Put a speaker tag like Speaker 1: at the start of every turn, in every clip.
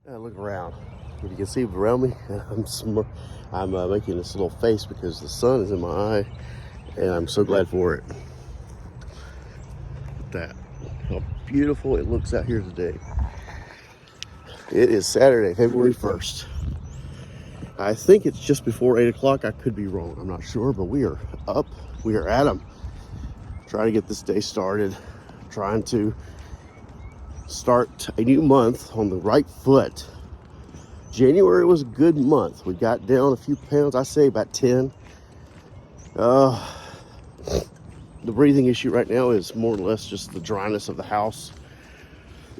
Speaker 1: Look around. If you can see around me, I'm making this little face because the sun is in my eye, and I'm so glad for it. Look at that, how beautiful it looks out here today. It is Saturday, February 1st. I think it's just before 8 o'clock. I could be wrong. I'm not sure, but we are up. We are at 'em. Trying to get this day started. Trying to start a new month on the right foot. January was a good month. We got down a few pounds. I say about 10. The breathing issue right now is more or less just the dryness of the house.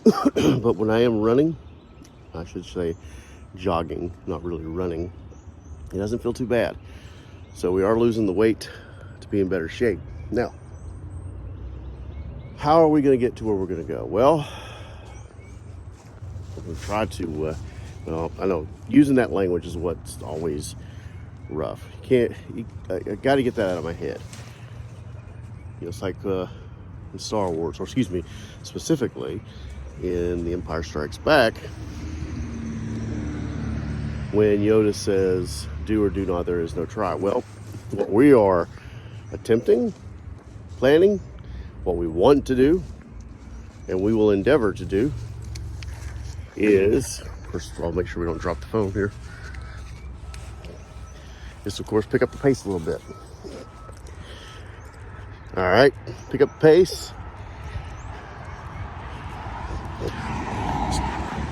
Speaker 1: But when I am running, I should say jogging, not really running, it doesn't feel too bad. So we are losing the weight to be in better shape. Now, how are we going to get to where we're going to go? Well, we try to, I know using that language is what's always rough. I got to get that out of my head. It's like in Star Wars, or excuse me, specifically in The Empire Strikes Back, when Yoda says, do or do not, there is no try. Well, what we are attempting, planning, what we want to do, and we will endeavor to do is, first of all, make sure we don't drop the phone here, is of course pick up the pace a little bit. All right, pick up the pace.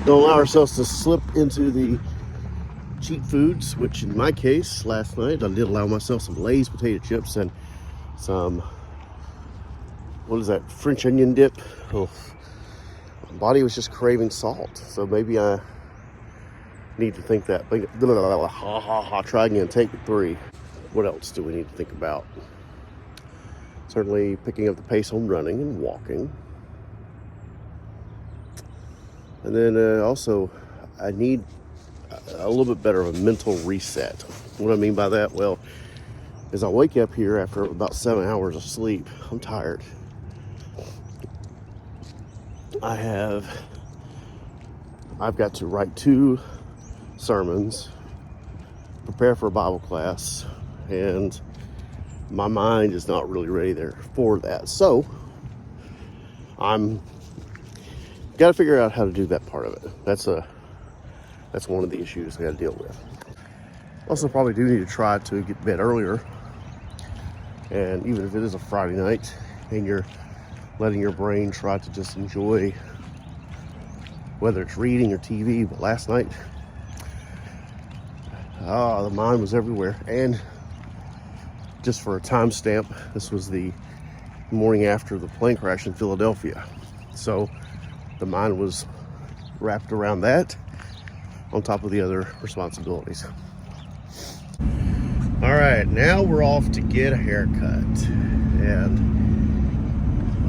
Speaker 1: Don't allow ourselves to slip into the cheap foods, which in my case, last night, I did allow myself some Lay's potato chips and some, what is that, French onion dip. Oh, my body was just craving salt, so maybe I need to think that. Try again, take 3. What else do we need to think about? Certainly picking up the pace on running and walking. And then also, I need a little bit better of a mental reset. What I mean by that, well, is I wake up here after about 7 hours of sleep. I'm tired. I've got to write 2 sermons, prepare for a Bible class, and my mind is not really ready there for that. So I'm got to figure out how to do that part of it. That's one of the issues I got to deal with. Also, probably do need to try to get to bed earlier. And even if it is a Friday night and you're letting your brain try to just enjoy, whether it's reading or TV, but last night, the mind was everywhere. And just for a timestamp, this was the morning after the plane crash in Philadelphia. So the mind was wrapped around that on top of the other responsibilities. All right, now we're off to get a haircut. And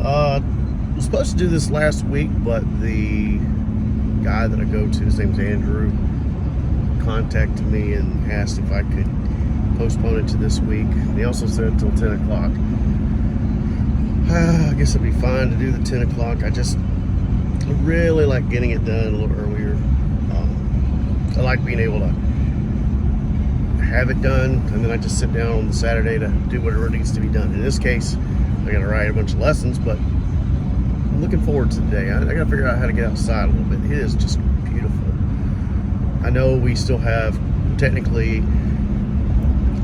Speaker 1: I was supposed to do this last week, but the guy that I go to, his name's Andrew, contacted me and asked if I could postpone it to this week. He also said until 10 o'clock. I guess it'd be fine to do the 10 o'clock. I really like getting it done a little earlier. I like being able to have it done, and then I just sit down on the Saturday to do whatever needs to be done. In this case, I got to write a bunch of lessons, but I'm looking forward to the day. I got to figure out how to get outside a little bit. It is just beautiful. I know we still have, technically,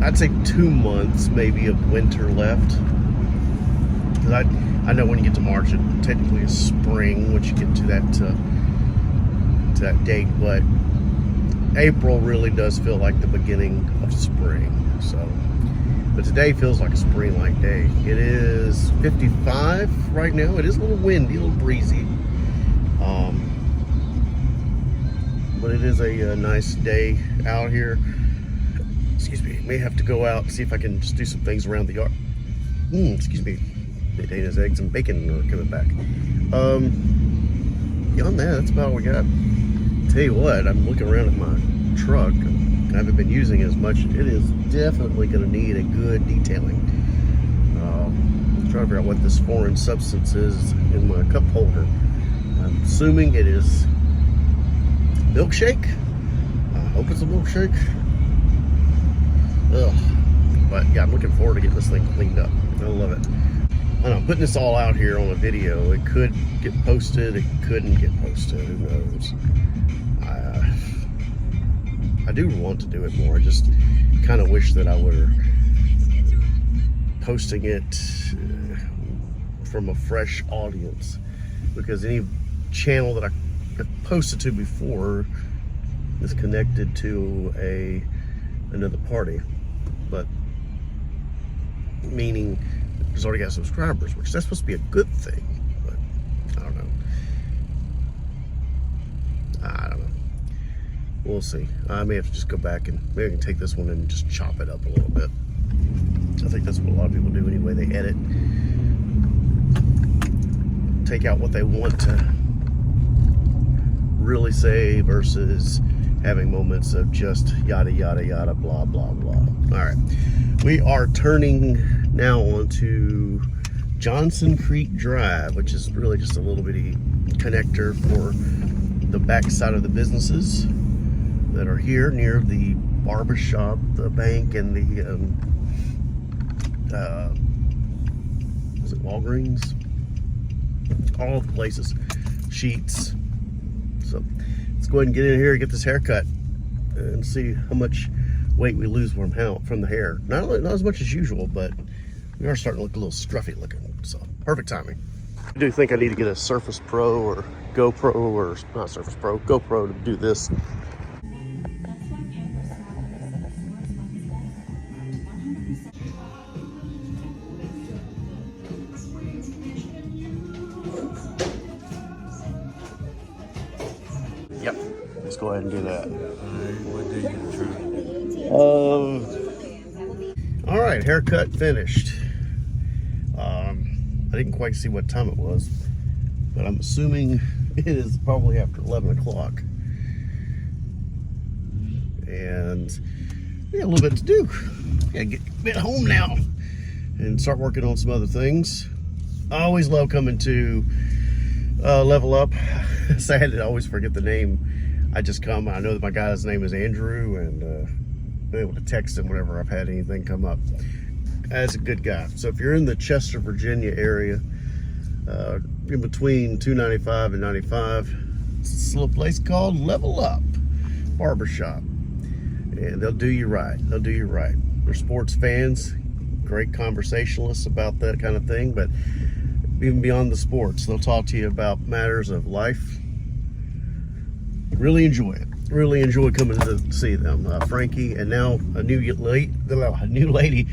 Speaker 1: I'd say 2 months maybe of winter left. Because I know when you get to March, it technically is spring once you get to that date, but April really does feel like the beginning of spring. So, but today feels like a spring-like day. It is 55 right now. It is a little windy, a little breezy, but it is a nice day out here. Excuse me. May have to go out and see if I can just do some things around the yard. Excuse me. Dana's eggs and bacon are coming back. Beyond that, that's about all we got. Tell you what, I'm looking around at my truck. I haven't been using it as much. It is definitely going to need a good detailing. I'm trying to figure out what this foreign substance is in my cup holder. I'm assuming it is milkshake. I hope it's a milkshake. Ugh. But yeah, I'm looking forward to getting this thing cleaned up. I love it. I know, I'm putting this all out here on a video. It could get posted, it couldn't get posted, who knows. I do want to do it more. I just kind of wish that I were posting it from a fresh audience, because any channel that I have posted to before is connected to another party, but meaning it's already got subscribers, which that's supposed to be a good thing, but I don't know. We'll see. I may have to just go back and maybe I can take this one and just chop it up a little bit. I think that's what a lot of people do anyway. They edit, take out what they want to really say versus having moments of just yada yada yada blah blah blah. All right, we are turning now onto Johnson Creek Drive, which is really just a little bitty connector for the backside of the businesses that are here near the barber shop, the bank, and the is it Walgreens? All the places, Sheets. So let's go ahead and get in here and get this haircut and see how much weight we lose from the hair. Not as much as usual, but we are starting to look a little scruffy looking. So perfect timing. I do think I need to get a Surface Pro or GoPro, or not Surface Pro, GoPro to do this. Yep, let's go ahead and do that.
Speaker 2: What day you trying?
Speaker 1: All right, haircut finished. I didn't quite see what time it was, but I'm assuming it is probably after 11 o'clock. And we got a little bit to do. Gotta get home now and start working on some other things. I always love coming to Level Up. Sad to always forget the name. I just come, I know that my guy's name is Andrew, and been able to text him whenever I've had anything come up. That's a good guy. So if you're in the Chester, Virginia area, in between 295 and 95, it's this little place called Level Up Barbershop. And they'll do you right. They'll do you right. They're sports fans, great conversationalists about that kind of thing, but even beyond the sports, they'll talk to you about matters of life. Really enjoy it. Really enjoy coming to see them. Frankie, and now a new lady.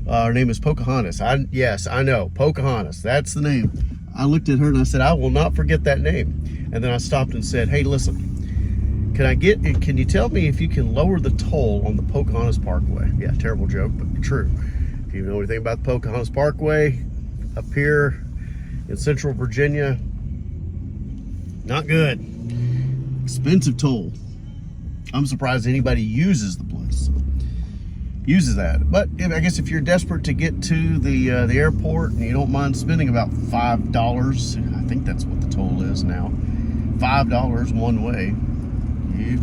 Speaker 1: Her name is Pocahontas. Yes, I know, Pocahontas. That's the name. I looked at her and I said, I will not forget that name. And then I stopped and said, hey, listen, can you tell me if you can lower the toll on the Pocahontas Parkway? Yeah, terrible joke, but true. If you know anything about the Pocahontas Parkway, up here in Central Virginia, not good. Expensive toll. I'm surprised anybody uses the place. Uses that. But I guess if you're desperate to get to the airport and you don't mind spending about $5, I think that's what the toll is now, $5 one way, you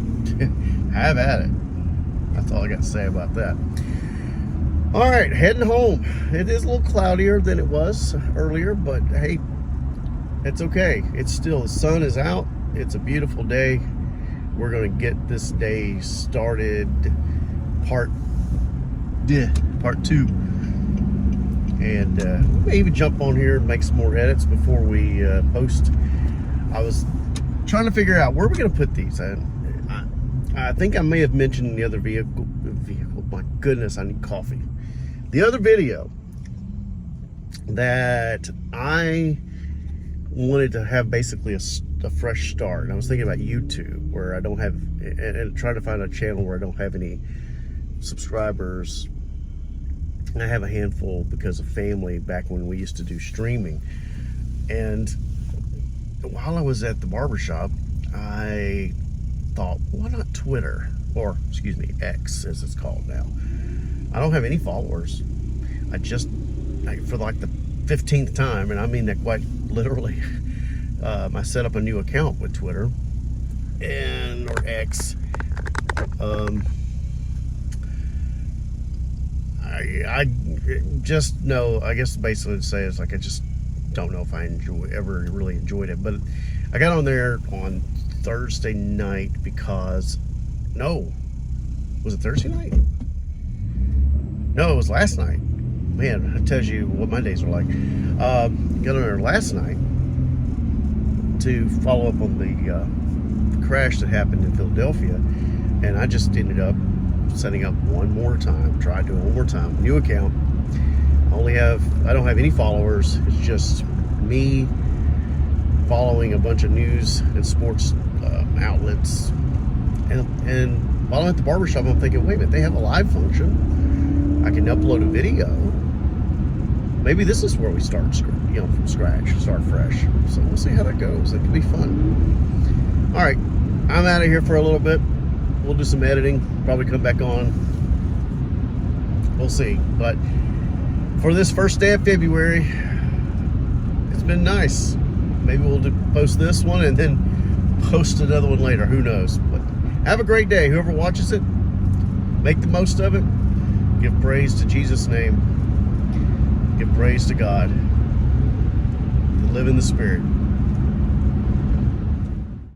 Speaker 1: have at it. That's all I got to say about that. All right, heading home. It is a little cloudier than it was earlier, but hey, it's okay. It's still, the sun is out. It's a beautiful day. We're going to get this day started, part 2. And we may even jump on here and make some more edits before we post. I was trying to figure out where we're going to put these. I think I may have mentioned in the other vehicle. My goodness, I need coffee. The other video that I wanted to have basically a fresh start. And I was thinking about YouTube, where I don't have, and trying to find a channel where I don't have any subscribers. And I have a handful because of family back when we used to do streaming. And while I was at the barbershop, I thought, why not Twitter? Or, excuse me, X as it's called now. I don't have any followers. For like the 15th time, and I mean that quite literally, I set up a new account with Twitter. and or X. I just know, I guess basically to say is like I just don't know if I ever really enjoyed it. But I got on there on Thursday night because was it Thursday night? No, it was last night. Man, it tells you what my days are like. Got on there last night to follow up on the crash that happened in Philadelphia, and I just ended up setting up one more time. Tried doing one more time. New account. I don't have any followers. It's just me following a bunch of news and sports outlets, and while I'm at the barbershop, I'm thinking, wait a minute, they have a live function. I can upload a video. Maybe this is where we start, from scratch, start fresh. So we'll see how that goes. It could be fun. All right, I'm out of here for a little bit. We'll do some editing. Probably come back on. We'll see. But for this first day of February, it's been nice. Maybe we'll post this one and then post another one later. Who knows? But have a great day. Whoever watches it, make the most of it. Give praise to Jesus' name. Give praise to God. Live in the Spirit.